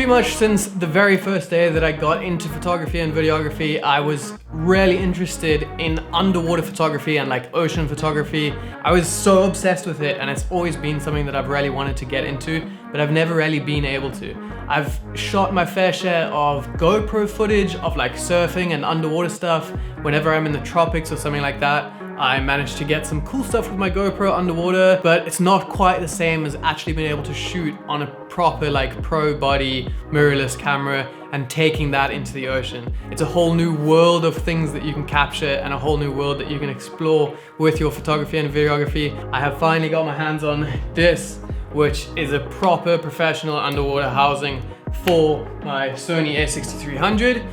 Pretty much since the very first day that I got into photography and videography, I was really interested in underwater photography and like ocean photography. I was so obsessed with it, and it's always been something that I've really wanted to get into, but I've never really been able to. I've shot my fair share of GoPro footage of like surfing and underwater stuff. Whenever I'm in the tropics or something like that, I managed to get some cool stuff with my GoPro underwater, but it's not quite the same as actually being able to shoot on a proper like pro body mirrorless camera and taking that into the ocean. It's a whole new world of things that you can capture and a whole new world that you can explore with your photography and videography. I have finally got my hands on this, which is a proper professional underwater housing for my Sony a6300.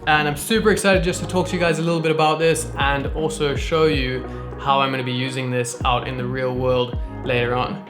And I'm super excited just to talk to you guys a little bit about this and also show you how I'm going to be using this out in the real world later on.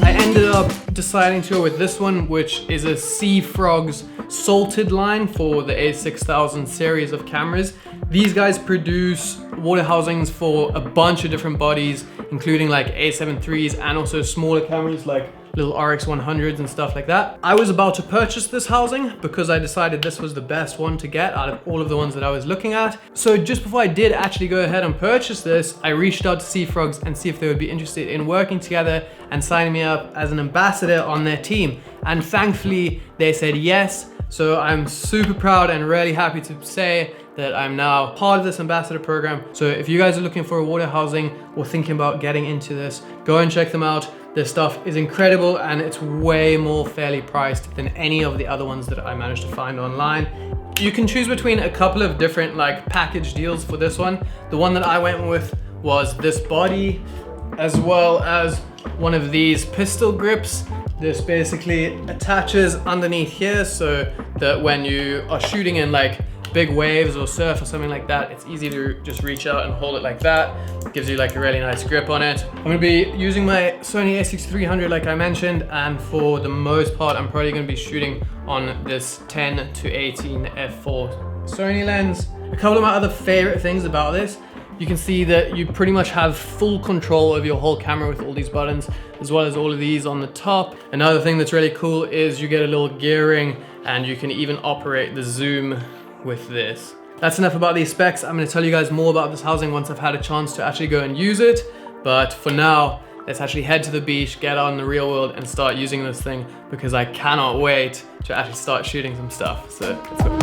I ended up deciding to go with this one, which is a Sea Frogs salted line for the A6000 series of cameras. These guys produce water housings for a bunch of different bodies, including like A7 IIIs and also smaller cameras like little RX100s and stuff like that. I was about to purchase this housing because I decided this was the best one to get out of all of the ones that I was looking at. So just before I did actually go ahead and purchase this, I reached out to Sea Frogs and see if they would be interested in working together and signing me up as an ambassador on their team. And thankfully they said yes. So I'm super proud and really happy to say that I'm now part of this ambassador program. So if you guys are looking for a water housing or thinking about getting into this, go and check them out. Their stuff is incredible and it's way more fairly priced than any of the other ones that I managed to find online. You can choose between a couple of different like package deals for this one. The one that I went with was this body, as well as one of these pistol grips. This basically attaches underneath here so that when you are shooting in like big waves or surf or something like that, it's easy to just reach out and hold it like that. It gives you like a really nice grip on it. I'm gonna be using my Sony a6300 like I mentioned, and for the most part I'm probably gonna be shooting on this 10 to 18 f4 Sony lens. A couple of my other favorite things about this, you can see that you pretty much have full control of your whole camera with all these buttons, as well as all of these on the top. Another thing that's really cool is you get a little gearing and you can even operate the zoom with this. That's enough about these specs. I'm going to tell you guys more about this housing once I've had a chance to actually go and use it. But for now, let's actually head to the beach, get out in the real world and start using this thing, because I cannot wait to actually start shooting some stuff. So let's go.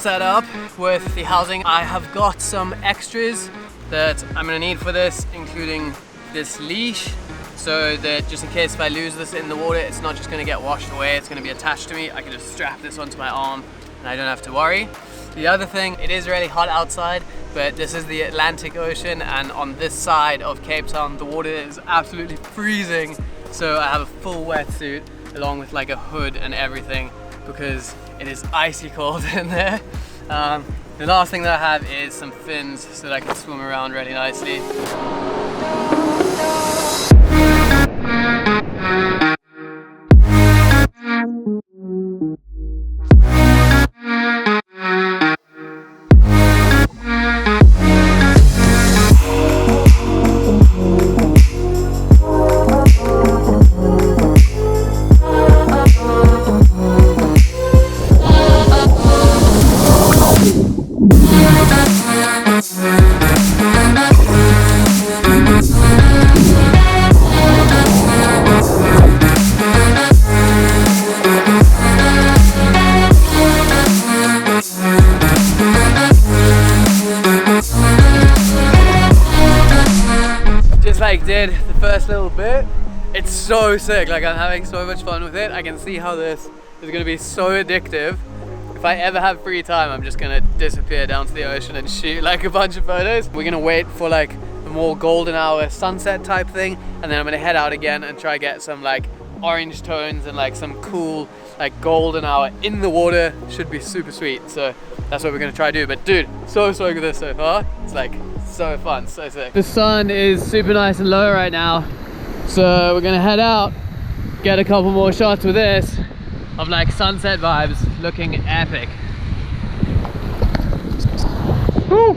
Set up with the housing. I have got some extras that I'm gonna need for this, including this leash, so that just in case if I lose this in the water, it's not just gonna get washed away, it's gonna be attached to me. I can just strap this onto my arm and I don't have to worry. The other thing, it is really hot outside, but this is the Atlantic Ocean, and on this side of Cape Town the water is absolutely freezing, so I have a full wetsuit along with like a hood and everything, because it is icy cold in there. The last thing that I have is some fins so that I can swim around really nicely. Like did the first little bit, it's so sick. Like, I'm having so much fun with it. I can see how this is going to be so addictive. If I ever have free time, I'm just gonna disappear down to the ocean and shoot like a bunch of photos. We're gonna wait for like a more golden hour sunset type thing, and then I'm gonna head out again and try get some like orange tones and like some cool like golden hour in the water. Should be super sweet. So that's what we're gonna try to do. But dude, so stoked with this so far. It's like so fun, so sick. The sun is super nice and low right now, So we're gonna head out, get a couple more shots with this of like sunset vibes, looking epic. Woo!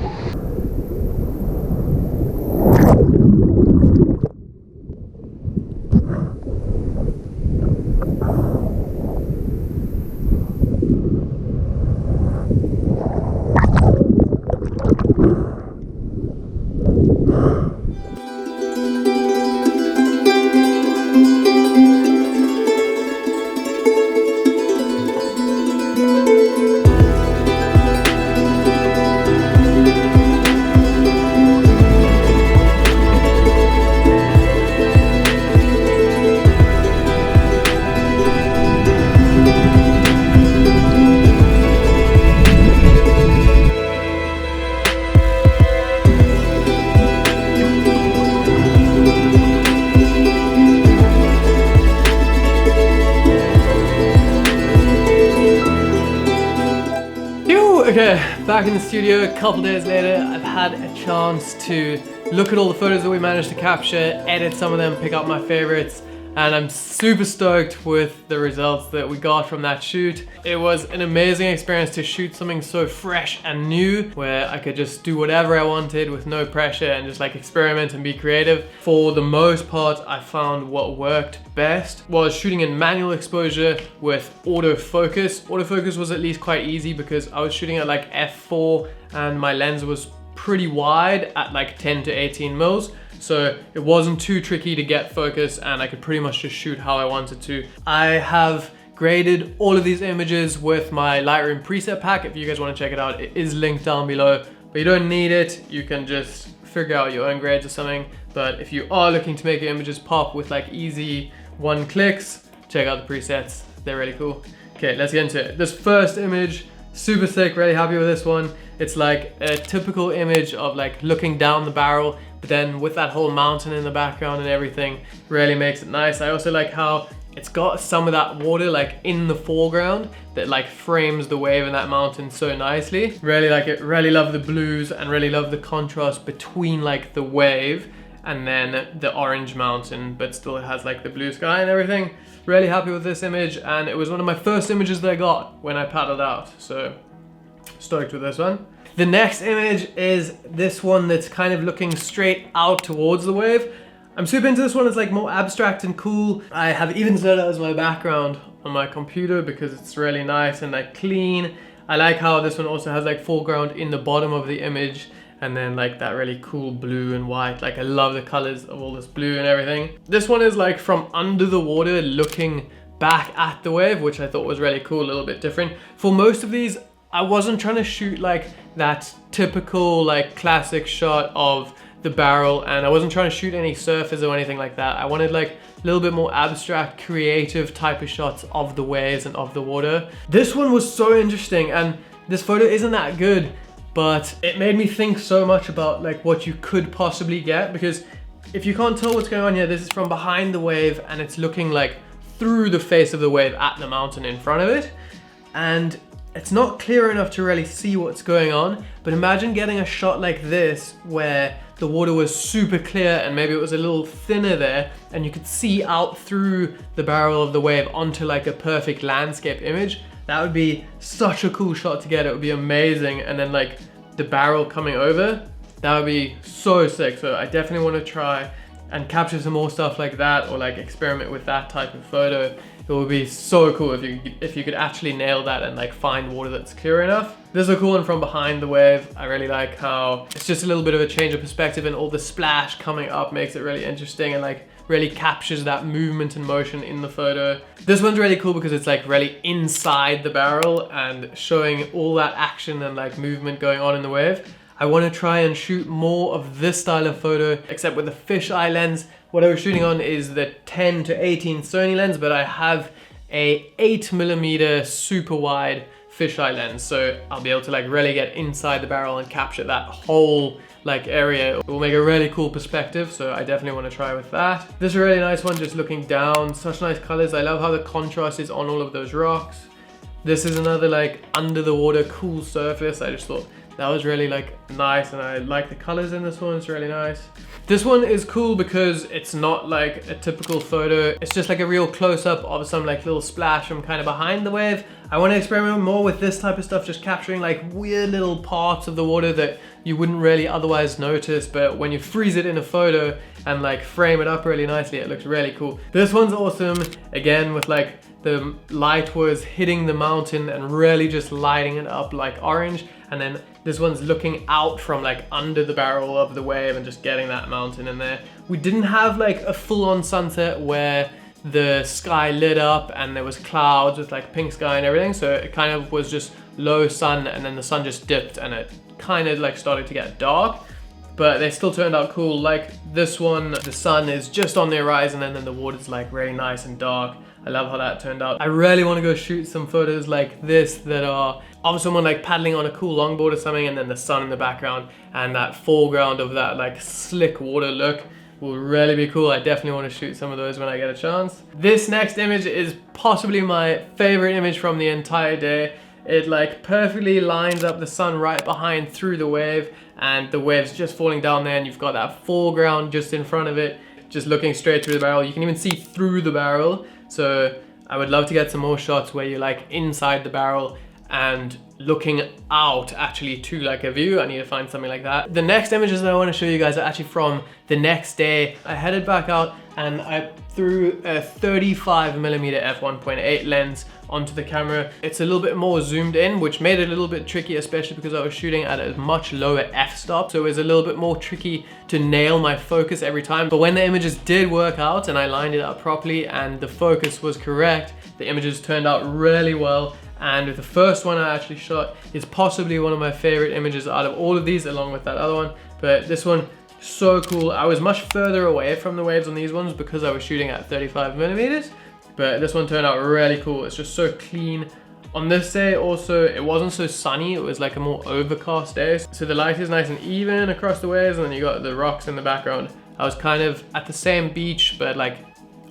Okay, back in the studio a couple days later. I've had a chance to look at all the photos that we managed to capture, edit some of them, pick out my favorites, and I'm super stoked with the results that we got from that shoot. It was an amazing experience to shoot something so fresh and new, where I could just do whatever I wanted with no pressure and just like experiment and be creative. For the most part, I found what worked best was shooting in manual exposure with autofocus. Autofocus was at least quite easy because I was shooting at like f4 and my lens was pretty wide at like 10 to 18 mils. So it wasn't too tricky to get focus and I could pretty much just shoot how I wanted to. I have graded all of these images with my Lightroom preset pack. If you guys want to check it out, it is linked down below, but you don't need it. You can just figure out your own grades or something. But if you are looking to make your images pop with like easy one clicks, check out the presets. They're really cool. Okay, let's get into it. This first image, super sick, really happy with this one. It's like a typical image of like looking down the barrel, but then with that whole mountain in the background and everything, really makes it nice. I also like how it's got some of that water like in the foreground that like frames the wave in that mountain so nicely. Really like it, really love the blues and really love the contrast between like the wave and then the orange mountain, but still it has like the blue sky and everything. Really happy with this image, and it was one of my first images that I got when I paddled out, so stoked with this one. The next image is this one that's kind of looking straight out towards the wave. I'm super into this one. It's like more abstract and cool. I have even set it as my background on my computer because it's really nice and like clean. I like how this one also has like foreground in the bottom of the image and then like that really cool blue and white. Like I love the colors of all this blue and everything. This one is like from under the water looking back at the wave, which I thought was really cool, a little bit different. For most of these, I wasn't trying to shoot like that typical like classic shot of the barrel, and I wasn't trying to shoot any surface or anything like that. I wanted like a little bit more abstract, creative type of shots of the waves and of the water. This one was so interesting, and this photo isn't that good, but it made me think so much about like what you could possibly get, because if you can't tell what's going on here, this is from behind the wave and it's looking like through the face of the wave at the mountain in front of it. And it's not clear enough to really see what's going on, but imagine getting a shot like this where the water was super clear and maybe it was a little thinner there and you could see out through the barrel of the wave onto like a perfect landscape image. That would be such a cool shot to get. It would be amazing. And then like the barrel coming over, that would be so sick. So I definitely want to try and capture some more stuff like that, or like experiment with that type of photo. It would be so cool if you could actually nail that and like find water that's clear enough. This is a cool one from behind the wave. I really like how it's just a little bit of a change of perspective, and all the splash coming up makes it really interesting and like really captures that movement and motion in the photo. This one's really cool because it's like really inside the barrel and showing all that action and like movement going on in the wave. I want to try and shoot more of this style of photo, except with a fisheye lens. What I was shooting on is the 10 to 18 Sony lens, but I have a 8mm super wide fisheye lens, so I'll be able to like really get inside the barrel and capture that whole like area. It will make a really cool perspective, so I definitely want to try with that. This is a really nice one, just looking down, such nice colors. I love how the contrast is on all of those rocks. This is another like under the water cool surface. I just thought That was really like nice, and I like the colors in this one. It's really nice. This one is cool because it's not like a typical photo. It's just like a real close-up of some like little splash from kind of behind the wave. I want to experiment more with this type of stuff, just capturing like weird little parts of the water that you wouldn't really otherwise notice, but when you freeze it in a photo and like frame it up really nicely, it looks really cool. This one's awesome, again, with like the light was hitting the mountain and really just lighting it up like orange, and then this one's looking out from like under the barrel of the wave and just getting that mountain in there. We didn't have like a full-on sunset where the sky lit up and there was clouds with like pink sky and everything, so it kind of was just low sun, and then the sun just dipped and it kind of like started to get dark, but they still turned out cool. Like this one, the sun is just on the horizon and then the water's like very nice and dark. I love how that turned out. I really want to go shoot some photos like this that are of someone like paddling on a cool longboard or something, and then the sun in the background and that foreground of that like slick water look will really be cool. I definitely want to shoot some of those when I get a chance. This next image is possibly my favorite image from the entire day. It like perfectly lines up the sun right behind through the wave, and the wave's just falling down there, and you've got that foreground just in front of it, just looking straight through the barrel. You can even see through the barrel. So I would love to get some more shots where you're like inside the barrel and looking out actually to like a view. I need to find something like that. The next images that I want to show you guys are actually from the next day. I headed back out and I threw a 35mm f1.8 lens onto the camera. It's a little bit more zoomed in, which made it a little bit tricky, especially because I was shooting at a much lower f-stop. So it was a little bit more tricky to nail my focus every time. But when the images did work out and I lined it up properly and the focus was correct, the images turned out really well. And the first one I actually shot is possibly one of my favorite images out of all of these, along with that other one. But this one, so cool. I was much further away from the waves on these ones because I was shooting at 35mm, but this one turned out really cool. It's just so clean. On this day also, it wasn't so sunny. It was like a more overcast day. So the light is nice and even across the waves, and then you got the rocks in the background. I was kind of at the same beach, but like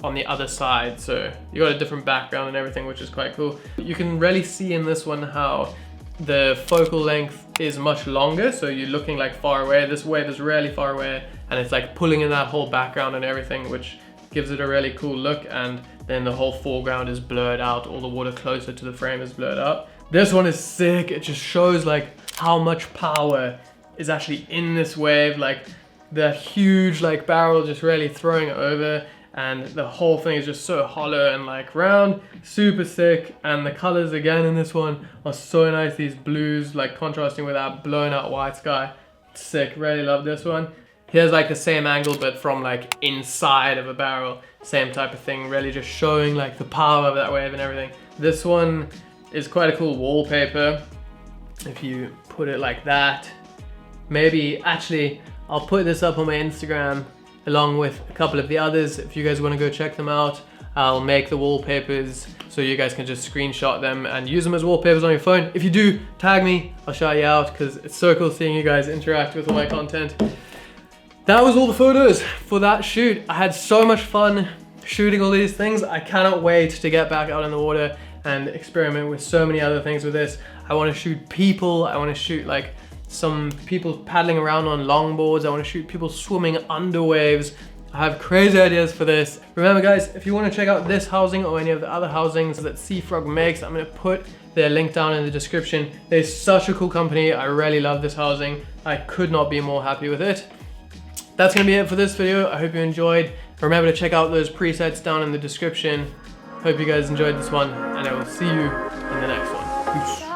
on the other side, so you got a different background and everything, which is quite cool. You can really see in this one how the focal length is much longer, so you're looking like far away. This wave is really far away, and it's like pulling in that whole background and everything, which gives it a really cool look. And then the whole foreground is blurred out, all the water closer to the frame is blurred out. This one is sick. It just shows like how much power is actually in this wave, like the huge like barrel just really throwing it over, and the whole thing is just so hollow and like round, super sick. And the colors again in this one are so nice. These blues like contrasting with that blown out white sky. Sick, really love this one. Here's like the same angle but from like inside of a barrel, same type of thing, really just showing like the power of that wave and everything. This one is quite a cool wallpaper if you put it like that. Maybe actually I'll put this up on my Instagram along with a couple of the others. If you guys want to go check them out, I'll make the wallpapers so you guys can just screenshot them and use them as wallpapers on your phone. If you do, tag me, I'll shout you out, because it's so cool seeing you guys interact with all my content. That was all the photos for that shoot. I had so much fun shooting all these things. I cannot wait to get back out in the water and experiment with so many other things with this. I want to shoot people. I want to shoot like some people paddling around on longboards. I want to shoot people swimming under waves. I have crazy ideas for this. Remember guys, if you want to check out this housing or any of the other housings that Seafrog makes, I'm going to put their link down in the description. They're such a cool company. I really love this housing. I could not be more happy with it. That's going to be it for this video. I hope you enjoyed. Remember to check out those presets down in the description. Hope you guys enjoyed this one, and I will see you in the next one. Peace.